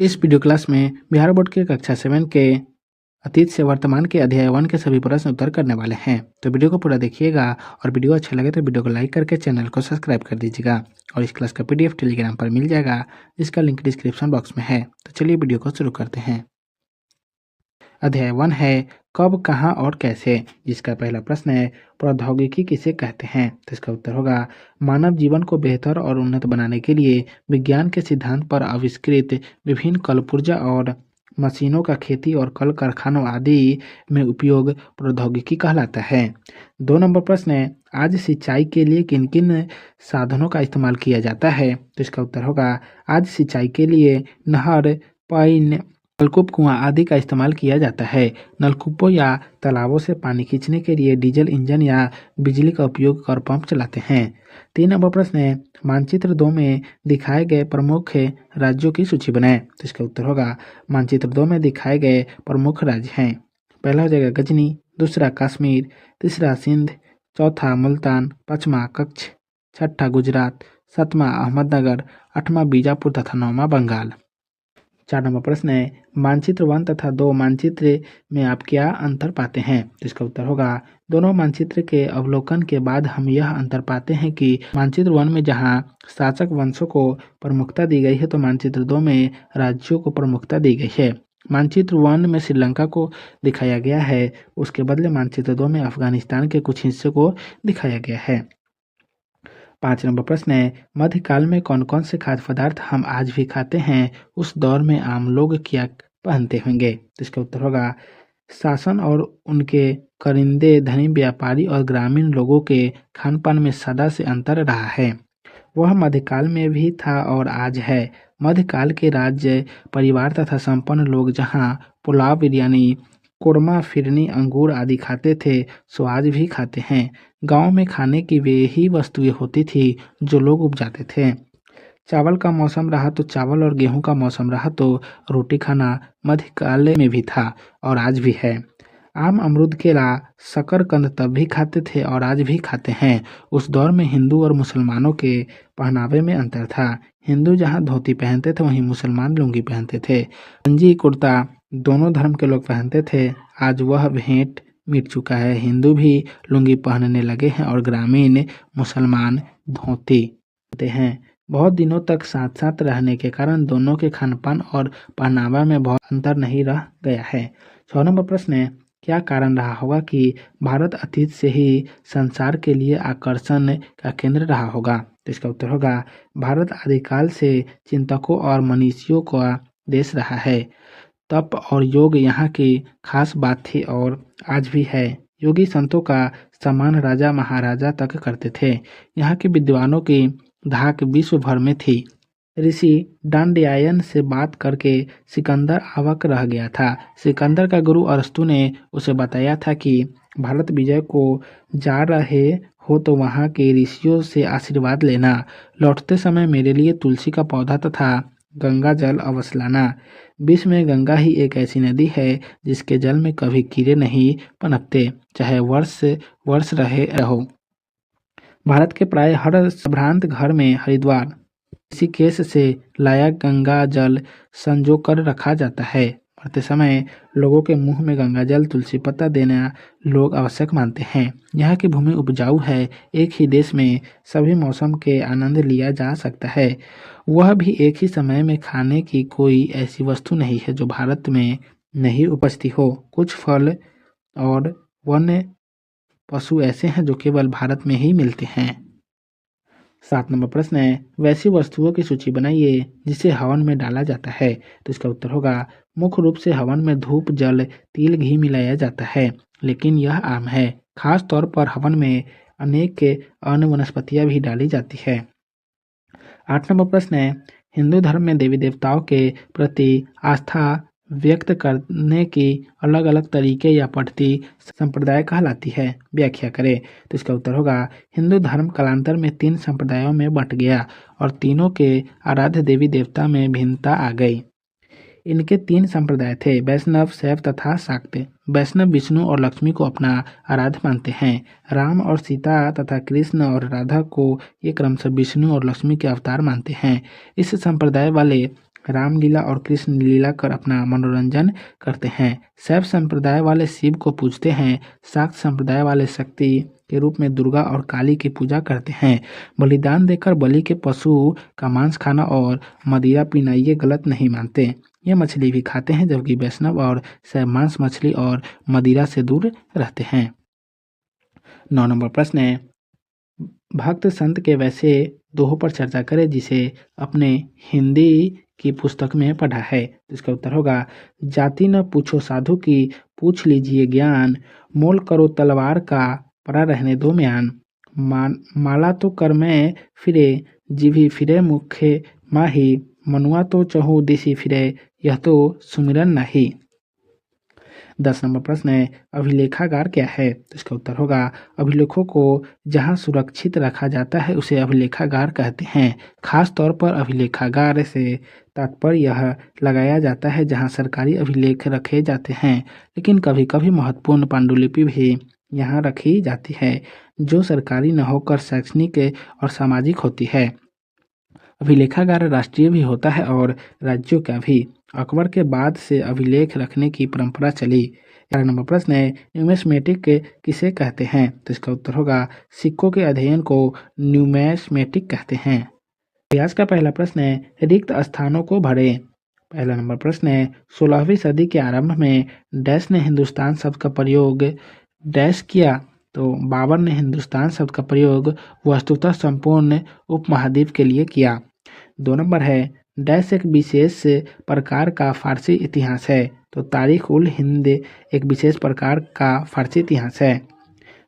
इस video class में Bihar board के कक्षा 7 के अतीत से वर्तमान के अध्याय 1 के सभी प्रश्न उत्तर करने वाले हैं। तो वीडियो को पूरा देखिएगा और वीडियो अच्छा लगे तो वीडियो को लाइक करके चैनल को सब्सक्राइब कर दीजिएगा। और इस क्लास का पीडीएफ टेलीग्राम पर मिल जाएगा, जिसका लिंक डिस्क्रिप्शन बॉक्स में है। तो चलिए वीडियो को शुरू करते हैं। अध्याय 1 है कब, कहाँ और कैसे, जिसका पहला प्रश्न है प्रौद्योगिकी किसे कहते हैं। तो इसका उत्तर होगा मानव जीवन को बेहतर और उन्नत बनाने के लिए विज्ञान के सिद्धांत पर आविष्कृत विभिन्न कलपुर्जा और मशीनों का खेती और कल कारखानों आदि में उपयोग प्रौद्योगिकी कहलाता है। 2 नंबर प्रश्न है आज सिंचाई के लिए किन किन साधनों का इस्तेमाल किया जाता है। तो इसका उत्तर होगा आज सिंचाई के लिए नहर, पाइन, नलकूप, कुआं आदि का इस्तेमाल किया जाता है। नलकूपों या तालाबों से पानी खींचने के लिए डीजल इंजन या बिजली का उपयोग कर पंप चलाते हैं। 3 नंबर प्रश्न है मानचित्र 2 में दिखाए गए प्रमुख राज्यों की सूची बनाएं। तो इसका उत्तर होगा मानचित्र 2 में दिखाए गए प्रमुख राज्य हैं। पहला हो जाएगा गजनी, दूसरा कश्मीर, तीसरा सिंध, चौथा मुल्तान, पांचवा कच्छ, छठा गुजरात, सातवां अहमदनगर, आठवां बीजापुर तथा नौवां बंगाल। 4 नंबर प्रश्न है मानचित्र 1 तथा 2 मानचित्र में आप क्या अंतर पाते हैं। तो इसका उत्तर होगा दोनों मानचित्र के अवलोकन के बाद हम यह अंतर पाते हैं कि मानचित्र 1 में जहां शासक वंशों को प्रमुखता दी गई है तो मानचित्र 2 में राज्यों को प्रमुखता दी गई है। मानचित्र 1 में श्रीलंका को दिखाया गया है, उसके बदले मानचित्र 2 में अफगानिस्तान के कुछ हिस्से को दिखाया गया है। 5 नंबर प्रश्न है मध्यकाल में कौन कौन से खाद्य पदार्थ हम आज भी खाते हैं, उस दौर में आम लोग क्या पहनते होंगे। तो इसका उत्तर होगा शासन और उनके करिंदे धनी व्यापारी और ग्रामीण लोगों के खान पान में सदा से अंतर रहा है। वह मध्यकाल में भी था और आज है। मध्यकाल के राज्य परिवार तथा संपन्न लोग जहाँ पुलाव, बिरयानी, कोरमा, फिरनी, अंगूर आदि खाते थे, सो आज भी खाते हैं। गांव में खाने की वे ही वस्तुएं होती थी जो लोग उपजाते थे। चावल का मौसम रहा तो चावल और गेहूं का मौसम रहा तो रोटी खाना मध्यकाल में भी था और आज भी है। आम, अमरूद, केला, शकरकंद तब भी खाते थे और आज भी खाते हैं। उस दौर में हिंदू और मुसलमानों के पहनावे में अंतर था। हिंदू जहाँ धोती पहनते थे वहीं मुसलमान लुंगी पहनते थे। गंजी, कुर्ता दोनों धर्म के लोग पहनते थे। आज वह भेंट मिट चुका है। हिंदू भी लुंगी पहनने लगे हैं और ग्रामीण मुसलमान धोती पहनते हैं। बहुत दिनों तक साथ साथ रहने के कारण दोनों के खानपान और पहनावा में बहुत अंतर नहीं रह गया है। 6 नंबर प्रश्न है क्या कारण रहा होगा कि भारत अतीत से ही संसार के लिए आकर्षण का केंद्र रहा होगा। तो इसका उत्तर होगा भारत आदिकाल से चिंतकों और मनीषियों का देश रहा है। तप और योग यहाँ की खास बात थी और आज भी है। योगी संतों का सम्मान राजा महाराजा तक करते थे। यहाँ के विद्वानों की धाक विश्व भर में थी। ऋषि डांडियायन से बात करके सिकंदर अवाक रह गया था। सिकंदर का गुरु अरस्तु ने उसे बताया था कि भारत विजय को जा रहे हो तो वहाँ के ऋषियों से आशीर्वाद लेना। लौटते समय मेरे लिए तुलसी का पौधा तथा गंगा जल अवश्य लाना। विश्व में गंगा ही एक ऐसी नदी है जिसके जल में कभी कीड़े नहीं पनपते, चाहे वर्ष वर्ष रहो। भारत के प्राय हर संभ्रांत घर में हरिद्वार, ऋषिकेश से लाया गंगा जल संजो कर रखा जाता है। मरते समय लोगों के मुंह में गंगा जल, तुलसी पत्ता देना लोग आवश्यक मानते हैं। यहाँ की भूमि उपजाऊ है। एक ही देश में सभी मौसम के आनंद लिया जा सकता है। वह भी एक ही समय में खाने की कोई ऐसी वस्तु नहीं है जो भारत में नहीं उपजती हो। कुछ फल और वन्य पशु ऐसे हैं जो केवल भारत में ही मिलते हैं। 7 नंबर प्रश्न है वैसी वस्तुओं की सूची बनाइए जिसे हवन में डाला जाता है। तो इसका उत्तर होगा मुख्य रूप से हवन में धूप, जल, तिल, घी मिलाया जाता है, लेकिन यह आम है। खास तौर पर हवन में अनेक अन्य वनस्पतियां भी डाली जाती है। 8 नंबर प्रश्न है हिंदू धर्म में देवी देवताओं के प्रति आस्था व्यक्त करने की अलग अलग तरीके या पद्धति संप्रदाय कहलाती है, व्याख्या करें। तो इसका उत्तर होगा हिंदू धर्म कालांतर में 3 संप्रदायों में बंट गया और तीनों के आराध्य देवी देवता में भिन्नता आ गई। इनके 3 संप्रदाय थे, वैष्णव, शैव तथा शाक्त। वैष्णव विष्णु और लक्ष्मी को अपना आराध्य मानते हैं। राम और सीता तथा कृष्ण और राधा को ये क्रमशः विष्णु और लक्ष्मी के अवतार मानते हैं। इस संप्रदाय वाले रामलीला और कृष्ण लीला कर अपना मनोरंजन करते हैं। शैव संप्रदाय वाले शिव को पूजते हैं। शाक्त संप्रदाय वाले शक्ति के रूप में दुर्गा और काली की पूजा करते हैं। बलिदान देकर बलि के पशु का मांस खाना और मदिरा पीना ये गलत नहीं मानते। ये मछली भी खाते हैं, जबकि वैष्णव और शैव मांस मछली और मदिरा से दूर रहते हैं। 9 नंबर प्रश्न है, भक्त संत के वैसे दोहों पर चर्चा करें जिसे अपने हिंदी की पुस्तक में पढ़ा है। तो इसका उत्तर होगा, जाति न पूछो साधु की, पूछ लीजिए ज्ञान, मोल करो तलवार का, परा रहने दो म्यान, माला तो कर में फिरे, जीभी फिरे मुखे माही, मनुआ तो चहु दिशि फिरे, यह तो सुमिरन नहीं। 10 नंबर प्रश्न है, अभिलेखागार क्या है? तो इसका उत्तर होगा, अभिलेखों को जहां सुरक्षित रखा जाता है उसे अभिलेखागार कहते हैं। खास तौर पर अभिलेखागार से तात्पर्य यह लगाया जाता है जहां सरकारी अभिलेख रखे जाते हैं, लेकिन कभी कभी महत्वपूर्ण पांडुलिपि भी यहाँ रखी जाती है जो सरकारी न होकर शैक्षणिक और सामाजिक होती है। अभिलेखागार राष्ट्रीय भी होता है और राज्यों का भी। अकबर के बाद से अभिलेख रखने की परंपरा चली। 11 नंबर प्रश्न है, न्यूमिस्मेटिक किसे कहते हैं? तो इसका उत्तर होगा, सिक्कों के अध्ययन को न्यूमिस्मेटिक कहते हैं। इतिहास का पहला प्रश्न है, रिक्त स्थानों को भरें। पहला नंबर प्रश्न है, 16वीं सदी के आरंभ में डैश ने हिंदुस्तान शब्द का प्रयोग डैश किया। तो बाबर ने हिंदुस्तान शब्द का प्रयोग वस्तुतः संपूर्ण उपमहाद्वीप के लिए किया। 2 नंबर है, डैश एक विशेष प्रकार का फारसी इतिहास है। तो तारीख उल हिंद एक विशेष प्रकार का फारसी इतिहास है।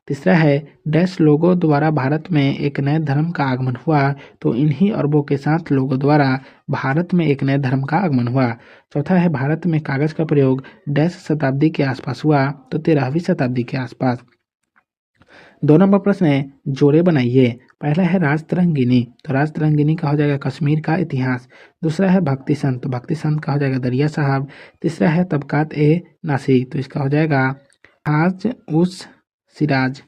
तीसरा है, डैश लोगों द्वारा भारत में एक नए धर्म का आगमन हुआ। तो इन्हीं अरबों के साथ लोगों द्वारा भारत में एक नए धर्म का आगमन हुआ। चौथा है, भारत में कागज का प्रयोग डैश शताब्दी के आसपास हुआ। तो 13वीं शताब्दी के आसपास। 2 नंबर प्रश्न है, जोड़े बनाइए। पहला है राजतरंगिनी। तो राजतरंगिनी का हो जाएगा कश्मीर का इतिहास। दूसरा है भक्ति संत। तो भक्ति संत का हो जाएगा दरिया साहब। तीसरा है तबकात ए नासिक। तो इसका हो जाएगा हाज उस सिराज।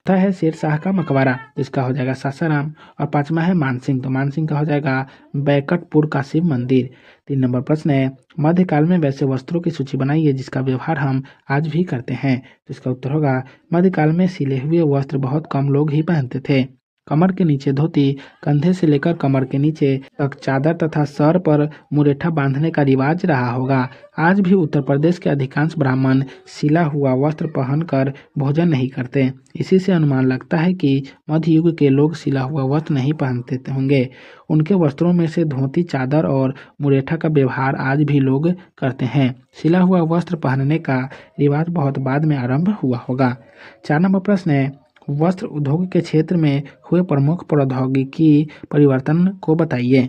चौथा है शेर शाह का मकबरा। तो इसका हो जाएगा सासाराम। और पांचवा है मानसिंह। तो मानसिंह का हो जाएगा बैकटपुर का शिव मंदिर। 3 नंबर प्रश्न है, मध्यकाल में वैसे वस्त्रों की सूची बनाइए जिसका व्यवहार हम आज भी करते हैं। तो इसका उत्तर होगा, मध्यकाल में सिले हुए वस्त्र बहुत कम लोग ही पहनते थे। कमर के नीचे धोती, कंधे से लेकर कमर के नीचे तक चादर तथा सर पर मुरेठा बांधने का रिवाज रहा होगा। आज भी उत्तर प्रदेश के अधिकांश ब्राह्मण सिला हुआ वस्त्र पहनकर भोजन नहीं करते। इसी से अनुमान लगता है कि मध्य युग के लोग सिला हुआ वस्त्र नहीं पहनते होंगे। उनके वस्त्रों में से धोती, चादर और मुरेठा का व्यवहार आज भी लोग करते हैं। सिला हुआ वस्त्र पहनने का रिवाज बहुत बाद में आरंभ हुआ होगा। 4 नंबर प्रश्न है, वस्त्र उद्योग के क्षेत्र में हुए प्रमुख प्रौद्योगिकी परिवर्तन को बताइए।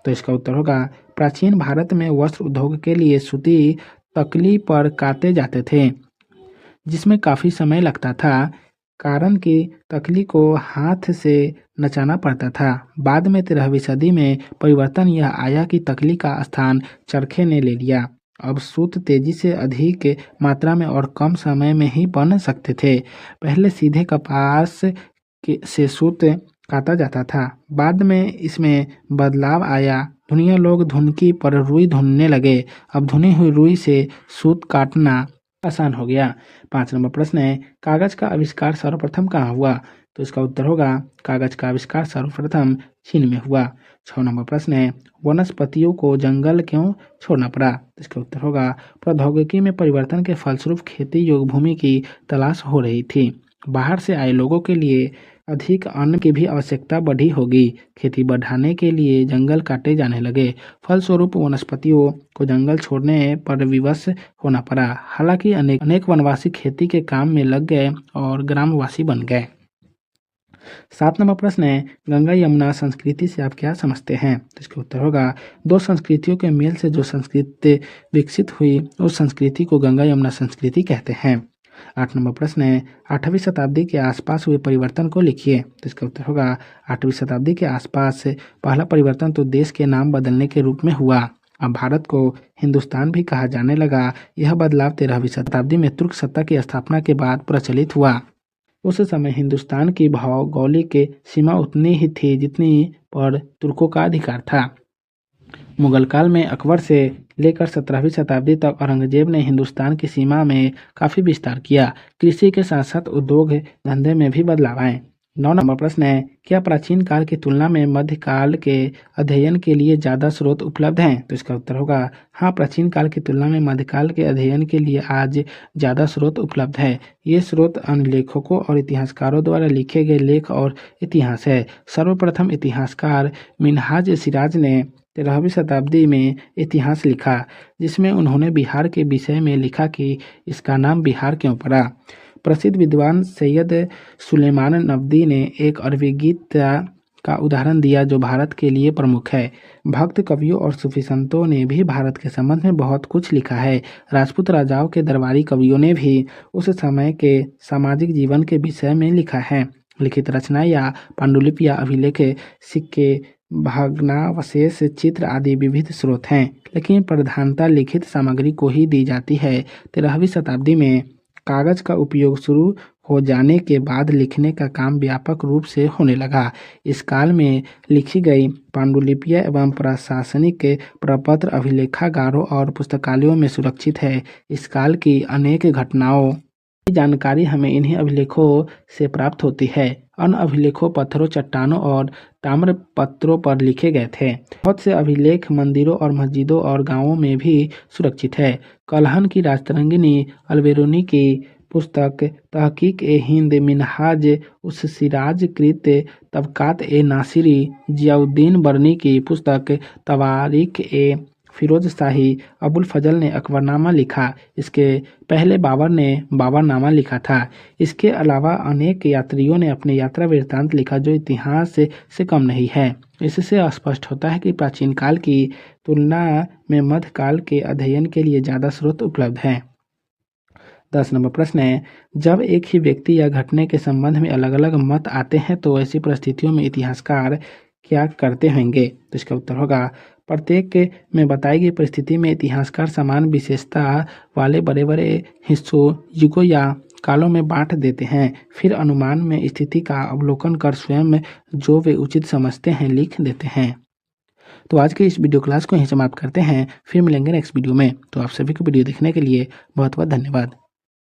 तो इसका उत्तर होगा, प्राचीन भारत में वस्त्र उद्योग के लिए सूती तकली पर काते जाते थे जिसमें काफ़ी समय लगता था, कारण कि तकली को हाथ से नचाना पड़ता था। बाद में 13वीं सदी में परिवर्तन यह आया कि तकली का स्थान चरखे ने ले लिया। अब सूत तेजी से अधिक मात्रा में और कम समय में ही बन सकते थे। पहले सीधे कपास से सूत काटा जाता था, बाद में इसमें बदलाव आया। दुनिया लोग धुनकी पर रुई धुनने लगे। अब धुनी हुई रुई से सूत काटना आसान हो गया। 5 नंबर प्रश्न है, कागज का आविष्कार सर्वप्रथम कहाँ हुआ? तो इसका उत्तर होगा, कागज का आविष्कार सर्वप्रथम चीन में हुआ। 6 नंबर प्रश्न है, वनस्पतियों को जंगल क्यों छोड़ना पड़ा? तो इसका उत्तर होगा, प्रौद्योगिकी में परिवर्तन के फलस्वरूप खेती योग्य भूमि की तलाश हो रही थी। बाहर से आए लोगों के लिए अधिक अन्न की भी आवश्यकता बढ़ी होगी। खेती बढ़ाने के लिए जंगल काटे जाने लगे। फलस्वरूप वनस्पतियों को जंगल छोड़ने पर विवश होना पड़ा। हालांकि अनेक वनवासी खेती के काम में लग गए और ग्रामवासी बन गए। 7 नंबर प्रश्न है, गंगा यमुना संस्कृति से आप क्या समझते हैं? तो इसका उत्तर होगा, दो संस्कृतियों के मेल से जो संस्कृति विकसित हुई उस संस्कृति को गंगा यमुना संस्कृति कहते हैं। 8 नंबर प्रश्न है, 8वीं शताब्दी के आसपास हुए परिवर्तन को लिखिए। तो इसका उत्तर होगा, 8वीं शताब्दी के आसपास पहला परिवर्तन तो देश के नाम बदलने के रूप में हुआ। अब भारत को हिंदुस्तान भी कहा जाने लगा। यह बदलाव 13वीं शताब्दी में तुर्क सत्ता की स्थापना के बाद प्रचलित हुआ। उस समय हिंदुस्तान की भौगोलिक सीमा उतनी ही थी जितनी पर तुर्कों का अधिकार था। मुगल काल में अकबर से लेकर 17वीं शताब्दी तक औरंगजेब ने हिंदुस्तान की सीमा में काफ़ी विस्तार किया। कृषि के साथ साथ उद्योग धंधे में भी बदलाव आए। 9 नंबर प्रश्न है, क्या प्राचीन काल की तुलना में मध्यकाल के अध्ययन के लिए ज़्यादा स्रोत उपलब्ध हैं? तो इसका उत्तर होगा हाँ, प्राचीन काल की तुलना में मध्यकाल के अध्ययन के लिए आज ज़्यादा स्रोत उपलब्ध है। ये स्रोत अन्य लेखकों और इतिहासकारों द्वारा लिखे गए लेख और इतिहास है। सर्वप्रथम इतिहासकार मिन्हाज सिराज ने 13वीं शताब्दी में इतिहास लिखा, जिसमें उन्होंने बिहार के विषय में लिखा कि इसका नाम बिहार क्यों पड़ा। प्रसिद्ध विद्वान सैयद सुलेमान नबदी ने एक अरबी गीत का उदाहरण दिया जो भारत के लिए प्रमुख है। भक्त कवियों और सूफी संतों ने भी भारत के संबंध में बहुत कुछ लिखा है। राजपूत राजाओं के दरबारी कवियों ने भी उस समय के सामाजिक जीवन के विषय में लिखा है। लिखित रचना या पांडुलिपि या अभिलेख, सिक्के, भग्नावशेष, चित्र आदि विविध स्रोत हैं, लेकिन प्रधानता लिखित सामग्री को ही दी जाती है। 13वीं शताब्दी में कागज का उपयोग शुरू हो जाने के बाद लिखने का काम व्यापक रूप से होने लगा। इस काल में लिखी गई पांडुलिपियां एवं प्रशासनिक प्रपत्र अभिलेखागारों और पुस्तकालयों में सुरक्षित है। इस काल की अनेक घटनाओं की जानकारी हमें इन्हीं अभिलेखों से प्राप्त होती है। अन्य अभिलेखों पत्थरों, चट्टानों और ताम्र पत्रों पर लिखे गए थे। बहुत से अभिलेख मंदिरों और मस्जिदों और गांवों में भी सुरक्षित है। कलहन की राजतरंगिनी अलबेरूनी की पुस्तक तहकीक ए हिंद, मिन्हाज उस सिराज कृत तबकात ए नासिरी, जियाउद्दीन बरनी की पुस्तक तवारीख ए फिरोज शाही, अबुल फजल ने अकबरनामा लिखा। इसके पहले बाबर ने बाबरनामा लिखा था। इसके अलावा अनेक यात्रियों ने अपने यात्रा वृत्तांत लिखा जो इतिहास से कम नहीं है। इससे स्पष्ट होता है कि प्राचीन काल की तुलना में मध्यकाल के अध्ययन के लिए ज़्यादा स्रोत उपलब्ध हैं। 10 नंबर प्रश्न है, जब एक ही व्यक्ति या घटना के संबंध में अलग अलग मत आते हैं तो ऐसी परिस्थितियों में इतिहासकार क्या करते होंगे? तो इसका उत्तर होगा प्रत्येक में बताई गई परिस्थिति में इतिहासकार समान विशेषता वाले बड़े बड़े हिस्सों, युगों या कालों में बांट देते हैं। फिर अनुमान में स्थिति का अवलोकन कर स्वयं जो वे उचित समझते हैं लिख देते हैं। तो आज के इस वीडियो क्लास को यहीं समाप्त करते हैं। फिर मिलेंगे नेक्स्ट वीडियो में। तो आप सभी को वीडियो देखने के लिए बहुत बहुत धन्यवाद।